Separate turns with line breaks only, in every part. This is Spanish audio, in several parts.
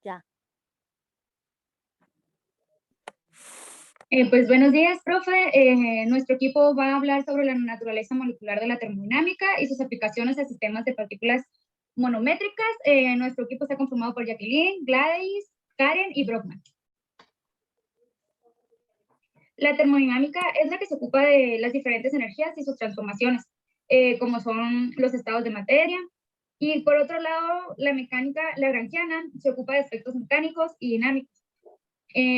Ya.
Pues buenos días, profe. Nuestro equipo va a hablar sobre la naturaleza molecular de la termodinámica y sus aplicaciones a sistemas de partículas monométricas. Nuestro equipo está conformado por Jacqueline, Gladys, Karen y Brockman. La termodinámica es la que se ocupa de las diferentes energías y sus transformaciones, como son los estados de materia. Y por otro lado, la mecánica lagrangiana se ocupa de aspectos mecánicos y dinámicos.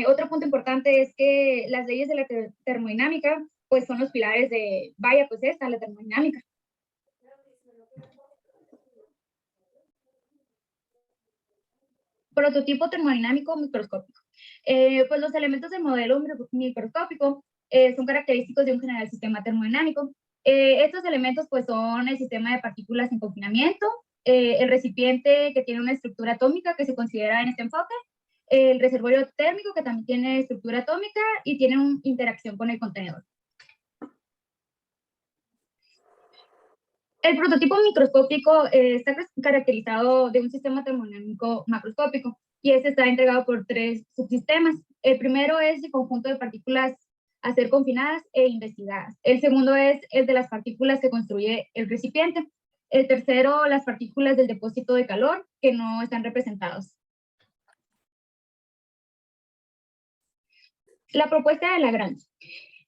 Otro punto importante es que las leyes de la termodinámica pues son los pilares de, vaya, pues esta, la termodinámica. Prototipo termodinámico microscópico. Pues los elementos del modelo microscópico son característicos de un general sistema termodinámico. Estos elementos pues son el sistema de partículas en confinamiento, el recipiente que tiene una estructura atómica que se considera en este enfoque, el reservorio térmico que también tiene estructura atómica y tiene una interacción con el contenedor. El prototipo microscópico está caracterizado de un sistema termodinámico macroscópico y este está integrado por 3 subsistemas. El primero es el conjunto de partículas a ser confinadas e investigadas. El segundo es el de las partículas que construye el recipiente. El tercero, las partículas del depósito de calor que no están representados. La propuesta de Lagrange.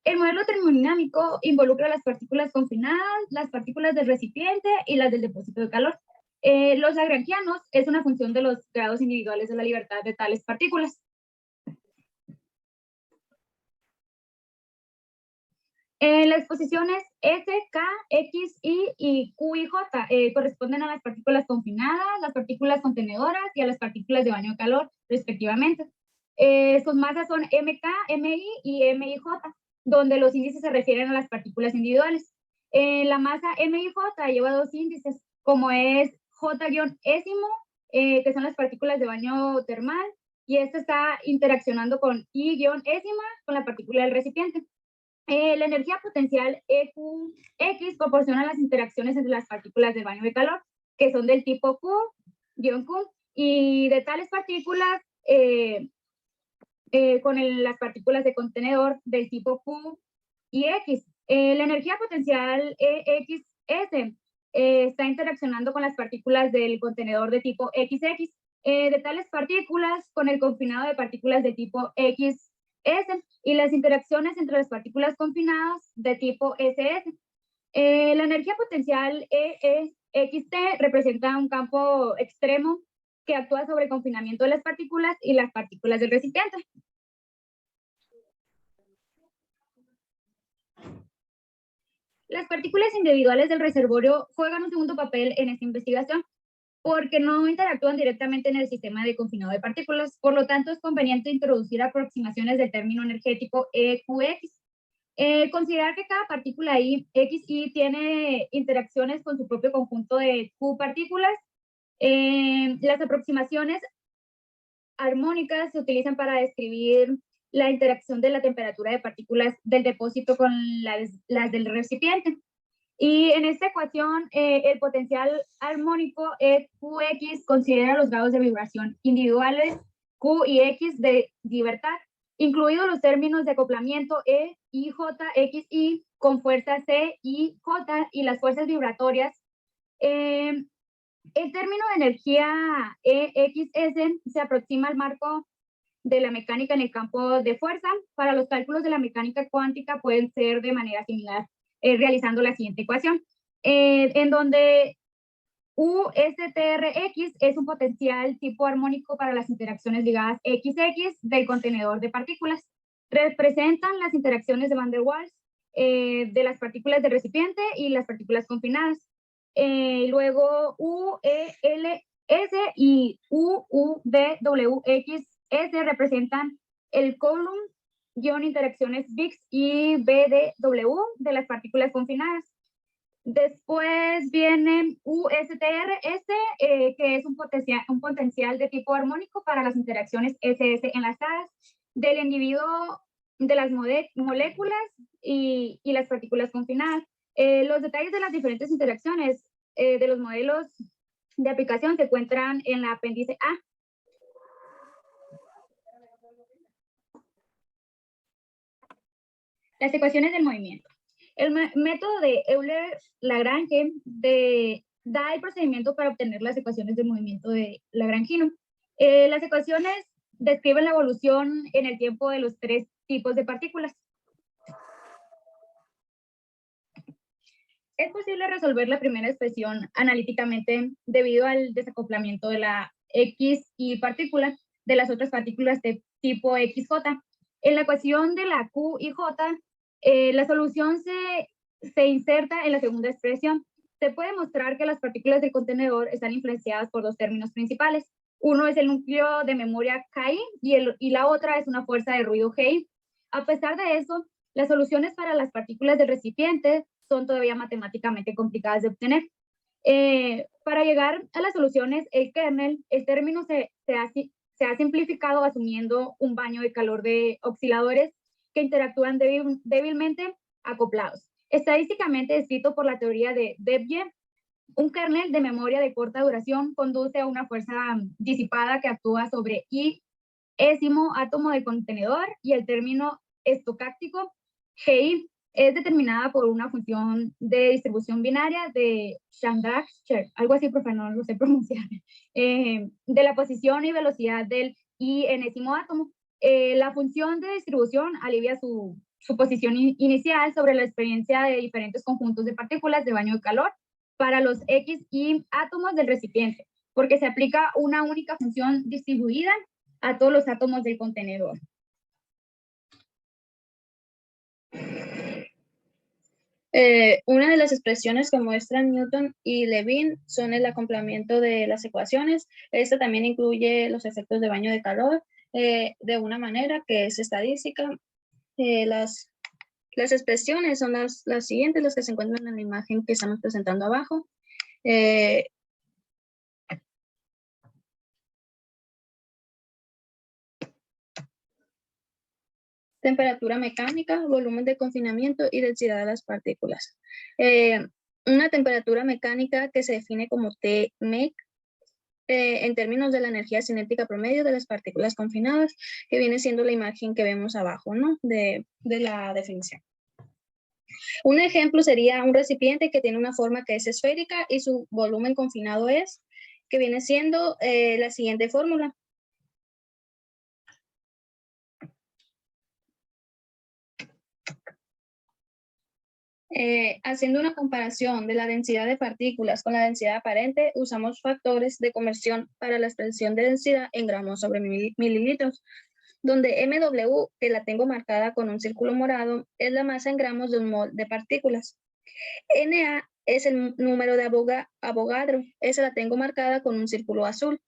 El modelo termodinámico involucra las partículas confinadas, las partículas del recipiente y las del depósito de calor. Los lagrangianos es una función de los grados individuales de la libertad de tales partículas. Las exposiciones S, K, X, Y, Q y J corresponden a las partículas confinadas, las partículas contenedoras y a las partículas de baño de calor, respectivamente. Sus masas son MK, MI y MIJ, donde los índices se refieren a las partículas individuales. La masa MIJ lleva 2 índices, como es J-ésimo, que son las partículas de baño termal, y esto está interaccionando con I-ésima, con la partícula del recipiente. La energía potencial EQX proporciona las interacciones entre las partículas de baño de calor, que son del tipo Q-Q, y de tales partículas con las partículas de contenedor del tipo Q y X. La energía potencial EXS está interaccionando con las partículas del contenedor de tipo XX, de tales partículas con el confinado de partículas de tipo XS y las interacciones entre las partículas confinadas de tipo SS. La energía potencial EXT representa un campo extremo que actúa sobre el confinamiento de las partículas y las partículas del recipiente. Las partículas individuales del reservorio juegan un segundo papel en esta investigación porque no interactúan directamente en el sistema de confinado de partículas. Por lo tanto, es conveniente introducir aproximaciones del término energético EQX. Considerar que cada partícula XY tiene interacciones con su propio conjunto de Q partículas. Las aproximaciones armónicas se utilizan para describir la interacción de la temperatura de partículas del depósito con las del recipiente. Y en esta ecuación, el potencial armónico QX considera los grados de vibración individuales Q y X de libertad, incluidos los términos de acoplamiento E, I, J, X, Y, con fuerzas C, I, J y las fuerzas vibratorias. El término de energía EXS se aproxima al marco de la mecánica en el campo de fuerza. Para los cálculos de la mecánica cuántica pueden ser de manera similar, realizando la siguiente ecuación, en donde USTRX es un potencial tipo armónico para las interacciones ligadas XX del contenedor de partículas. Representan las interacciones de Van der Waals de las partículas del recipiente y las partículas confinadas. Luego UELS y UVWXS representan el Coulomb-interacciones BIX y BDW de las partículas confinadas. Después viene USTRS, que es un potencial de tipo armónico para las interacciones SS enlazadas del individuo de las moléculas y las partículas confinadas. Los detalles de las diferentes interacciones de los modelos de aplicación se encuentran en la apéndice A. Las ecuaciones del movimiento. El método de Euler-Lagrange da el procedimiento para obtener las ecuaciones del movimiento de Lagrangiano. Las ecuaciones describen la evolución en el tiempo de los tres tipos de partículas. Es posible resolver la primera expresión analíticamente debido al desacoplamiento de la X y partícula de las otras partículas de tipo XJ. En la ecuación de la Q y J, la solución se inserta en la segunda expresión. Se puede mostrar que las partículas del contenedor están influenciadas por dos términos principales. Uno es el núcleo de memoria Ki y la otra es una fuerza de ruido Gi. A pesar de eso, las soluciones para las partículas del recipiente son todavía matemáticamente complicadas de obtener. Para llegar a las soluciones, el término se ha simplificado asumiendo un baño de calor de osciladores que interactúan débilmente acoplados. Estadísticamente descrito por la teoría de Debye, un kernel de memoria de corta duración conduce a una fuerza disipada que actúa sobre I-ésimo átomo del contenedor y el término estocástico Gi es determinada por una función de distribución binaria de Chandrasekhar, algo así, profe, no lo sé pronunciar, de la posición y velocidad del I-enésimo átomo. La función de distribución alivia su posición inicial sobre la experiencia de diferentes conjuntos de partículas de baño de calor para los X y átomos del recipiente, porque se aplica una única función distribuida a todos los átomos del contenedor.
Una de las expresiones que muestran Newton y Levin son el acoplamiento de las ecuaciones. Esta también incluye los efectos de baño de calor de una manera que es estadística. Las expresiones son las siguientes, las que se encuentran en la imagen que estamos presentando abajo. Temperatura mecánica, volumen de confinamiento y densidad de las partículas. Una temperatura mecánica que se define como Tmec en términos de la energía cinética promedio de las partículas confinadas, que viene siendo la imagen que vemos abajo, ¿no? de la definición. Un ejemplo sería un recipiente que tiene una forma que es esférica y su volumen confinado es, que viene siendo la siguiente fórmula. Haciendo una comparación de la densidad de partículas con la densidad aparente, usamos factores de conversión para la expresión de densidad en gramos sobre mililitros, donde MW, que la tengo marcada con un círculo morado, es la masa en gramos de un mol de partículas. Na es el número de Avogadro, esa la tengo marcada con un círculo azul.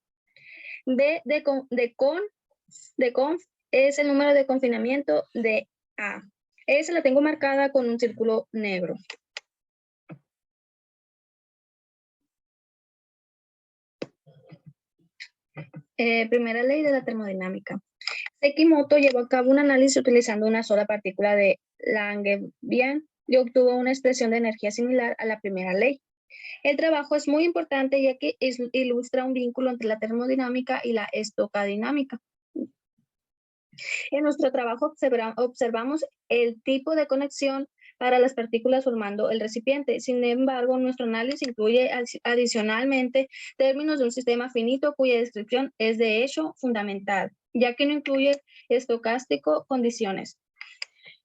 B de conf es el número de confinamiento de A. Esa la tengo marcada con un círculo negro. Primera ley de la termodinámica. Sekimoto llevó a cabo un análisis utilizando una sola partícula de Langevin y obtuvo una expresión de energía similar a la primera ley. El trabajo es muy importante ya que ilustra un vínculo entre la termodinámica y la estocadinámica. En nuestro trabajo observamos el tipo de conexión para las partículas formando el recipiente. Sin embargo, nuestro análisis incluye adicionalmente términos de un sistema finito cuya descripción es de hecho fundamental, ya que no incluye estocástico condiciones.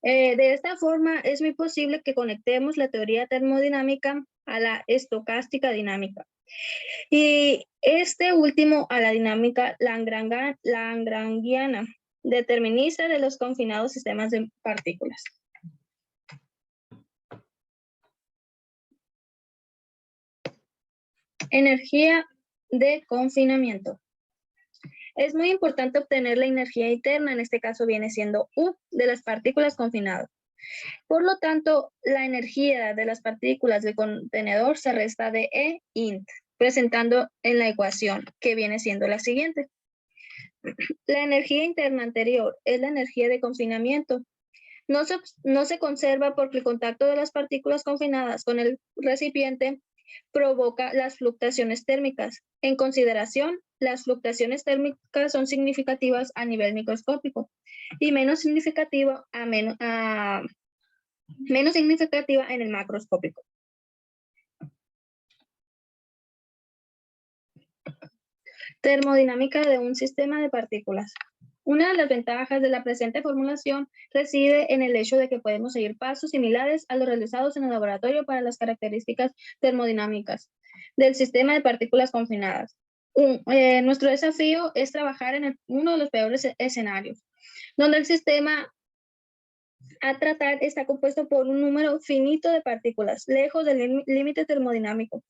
De esta forma, es muy posible que conectemos la teoría termodinámica a la estocástica dinámica. Y este último a la dinámica lagrangiana, determinista de los confinados sistemas de partículas. Energía de confinamiento. Es muy importante obtener la energía interna, en este caso viene siendo U, de las partículas confinadas. Por lo tanto, la energía de las partículas del contenedor se resta de E int, presentando en la ecuación, que viene siendo la siguiente. La energía interna anterior es la energía de confinamiento. No se conserva porque el contacto de las partículas confinadas con el recipiente provoca las fluctuaciones térmicas. En consideración, las fluctuaciones térmicas son significativas a nivel microscópico y menos significativas a menos significativa en el macroscópico. Termodinámica de un sistema de partículas. Una de las ventajas de la presente formulación reside en el hecho de que podemos seguir pasos similares a los realizados en el laboratorio para las características termodinámicas del sistema de partículas confinadas. Nuestro desafío es trabajar en uno de los peores escenarios, donde el sistema a tratar está compuesto por un número finito de partículas, lejos del límite termodinámico,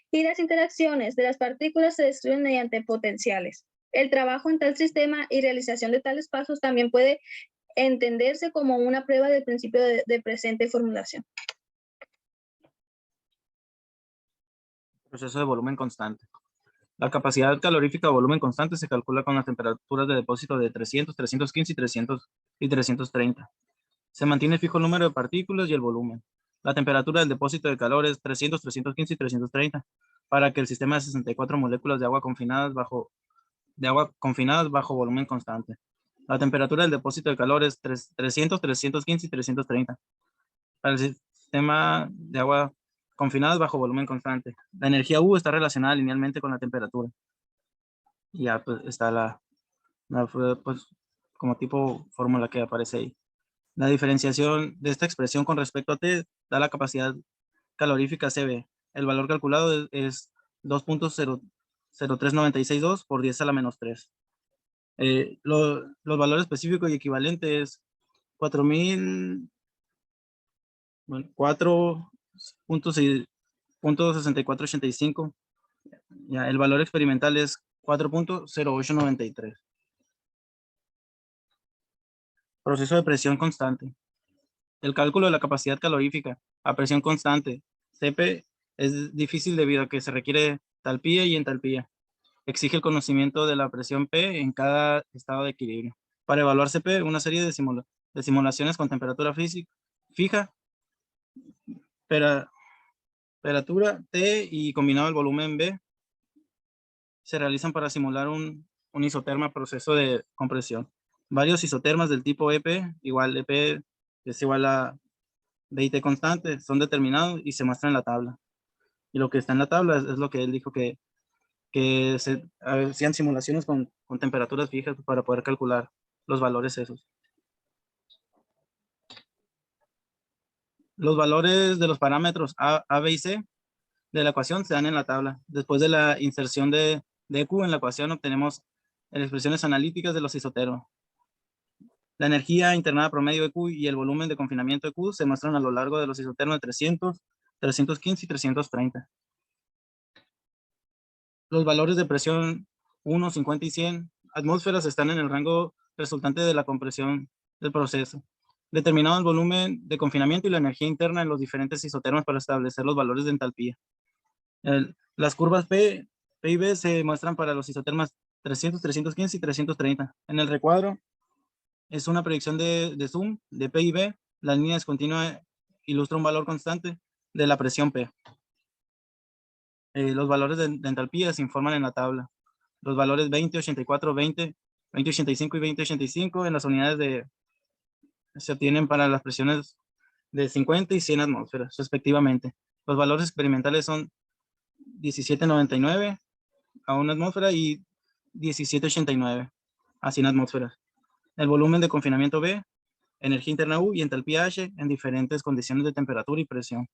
y las interacciones de las partículas se describen mediante potenciales. El trabajo en tal sistema y realización de tales pasos también puede entenderse como una prueba del principio de presente formulación.
Proceso de volumen constante. La capacidad calorífica de volumen constante se calcula con las temperaturas de depósito de 300, 315 y 330. Se mantiene fijo el número de partículas y el volumen. La temperatura del depósito de calor es 300, 315 y 330 para que el sistema de 64 moléculas de agua confinadas bajo volumen constante. La temperatura del depósito de calor es 300, 315 y 330 para el sistema de agua confinadas bajo volumen constante. La energía U está relacionada linealmente con la temperatura. Y ya pues, está pues, como tipo fórmula que aparece ahí. La diferenciación de esta expresión con respecto a T da la capacidad calorífica CB. El valor calculado es 2.03962 por 10 a la menos 3. Los valores específicos y equivalentes 4.6485. Ya, el valor experimental es 4.0893. Proceso de presión constante. El cálculo de la capacidad calorífica a presión constante, CP, es difícil debido a que se requiere talpía y entalpía. Exige el conocimiento de la presión P en cada estado de equilibrio. Para evaluar CP, una serie de simulaciones con temperatura fija, temperatura T y combinado el volumen B se realizan para simular un isoterma proceso de compresión. Varios isotermas del tipo EP, EP es igual a BIT constante, son determinados y se muestran en la tabla. Y lo que está en la tabla es lo que él dijo que se hacían simulaciones con temperaturas fijas para poder calcular los valores esos. Los valores de los parámetros A, B y C de la ecuación se dan en la tabla. Después de la inserción de Q en la ecuación obtenemos expresiones analíticas de los isotermos. La energía internada promedio de Q y el volumen de confinamiento de Q se muestran a lo largo de los isotermos de 300, 315 y 330. Los valores de presión 1, 50 y 100 atmósferas están en el rango resultante de la compresión del proceso. Determinado el volumen de confinamiento y la energía interna en los diferentes isotermos para establecer los valores de entalpía. Las curvas P y B se muestran para los isotermas 300, 315 y 330. En el recuadro es una predicción de zoom de P y B. La línea discontinua ilustra un valor constante de la presión P. Los valores de entalpía se informan en la tabla. Los valores 20, 84, 20, 20, 85 y 20, 85 en las unidades se obtienen para las presiones de 50 y 100 atmósferas, respectivamente. Los valores experimentales son 1799 a 1 atmósfera y 1789 a 100 atmósferas. El volumen de confinamiento B, energía interna U y entalpía H en diferentes condiciones de temperatura y presión.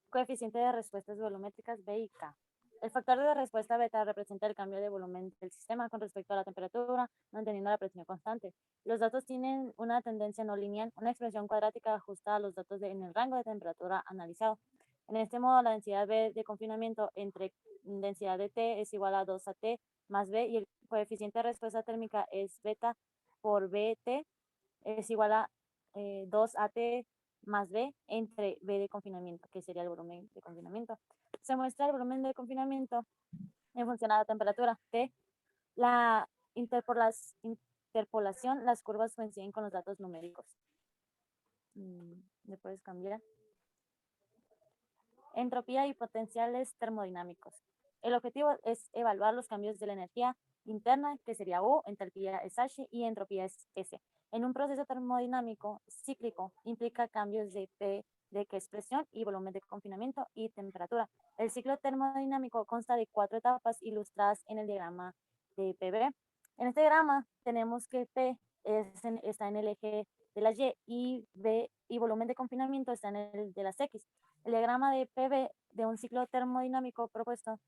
Coeficiente de respuestas volumétricas B y K. El factor de respuesta beta representa el cambio de volumen del sistema con respecto a la temperatura, manteniendo la presión constante. Los datos tienen una tendencia no lineal, una expresión cuadrática ajustada a los datos en el rango de temperatura analizado. En este modo, la densidad B de confinamiento entre densidad de T es igual a 2AT más B y el coeficiente de respuesta térmica es beta por BT es igual a 2AT más B entre B de confinamiento, que sería el volumen de confinamiento. Se muestra el volumen de confinamiento en función a la temperatura T. La interpolación, las curvas coinciden con los datos numéricos. ¿Me puedes cambiar? Entropía y potenciales termodinámicos. El objetivo es evaluar los cambios de la energía interna, que sería U, entalpía es H y entropía es S. En un proceso termodinámico cíclico implica cambios de P, de que es presión y volumen de confinamiento y temperatura. El ciclo termodinámico consta de 4 etapas ilustradas en el diagrama de PV. En este diagrama tenemos que P está en el eje de las y V y volumen de confinamiento está en el de las X. El diagrama de PV de un ciclo termodinámico propuesto,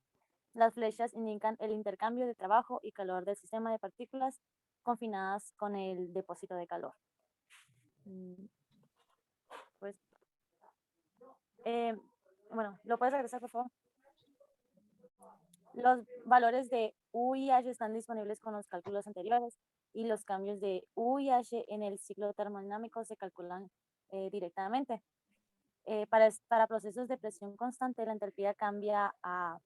las flechas indican el intercambio de trabajo y calor del sistema de partículas confinadas con el depósito de calor. Pues, bueno, ¿lo puedes regresar, por favor? Los valores de U y H están disponibles con los cálculos anteriores y los cambios de U y H en el ciclo termodinámico se calculan directamente. Para procesos de presión constante, la entalpía cambia a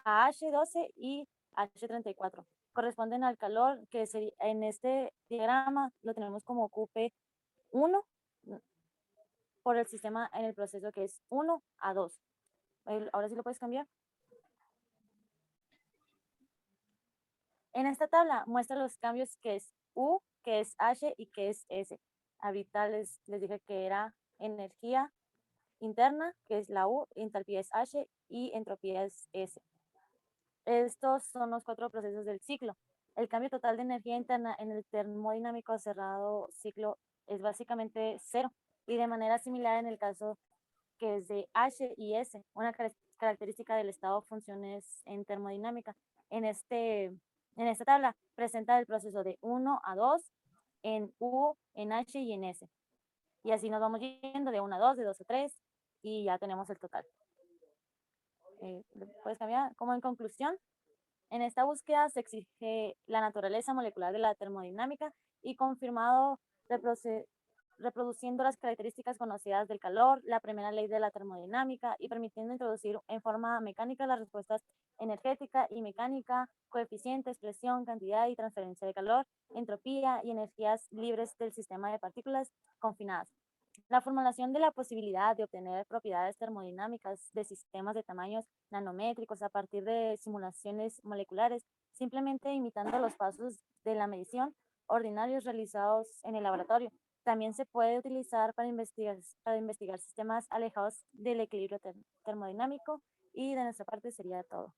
H12 y H34. Corresponden al calor, que en este diagrama lo tenemos como QP1 por el sistema en el proceso que es 1 a 2. Ahora sí lo puedes cambiar. En esta tabla muestra los cambios que es U, que es H y que es S. Ahorita les dije que era energía interna, que es la U, entalpía es H y entropía es S. Estos son los 4 procesos del ciclo. El cambio total de energía interna en el termodinámico cerrado ciclo es básicamente 0 y de manera similar en el caso que es de H y S, una característica del estado de funciones en termodinámica. En esta tabla presenta el proceso de 1 a 2 en U, en H y en S. Y así nos vamos yendo de 1 a 2, de 2 a 3 y ya tenemos el total. ¿Puedes cambiar? Como en conclusión, en esta búsqueda se exige la naturaleza molecular de la termodinámica y confirmado reproduciendo las características conocidas del calor, la primera ley de la termodinámica y permitiendo introducir en forma mecánica las respuestas energética y mecánica, coeficientes, presión, cantidad y transferencia de calor, entropía y energías libres del sistema de partículas confinadas. La formulación de la posibilidad de obtener propiedades termodinámicas de sistemas de tamaños nanométricos a partir de simulaciones moleculares, simplemente imitando los pasos de la medición ordinarios realizados en el laboratorio. También se puede utilizar para investigar sistemas alejados del equilibrio termodinámico y de nuestra parte sería todo.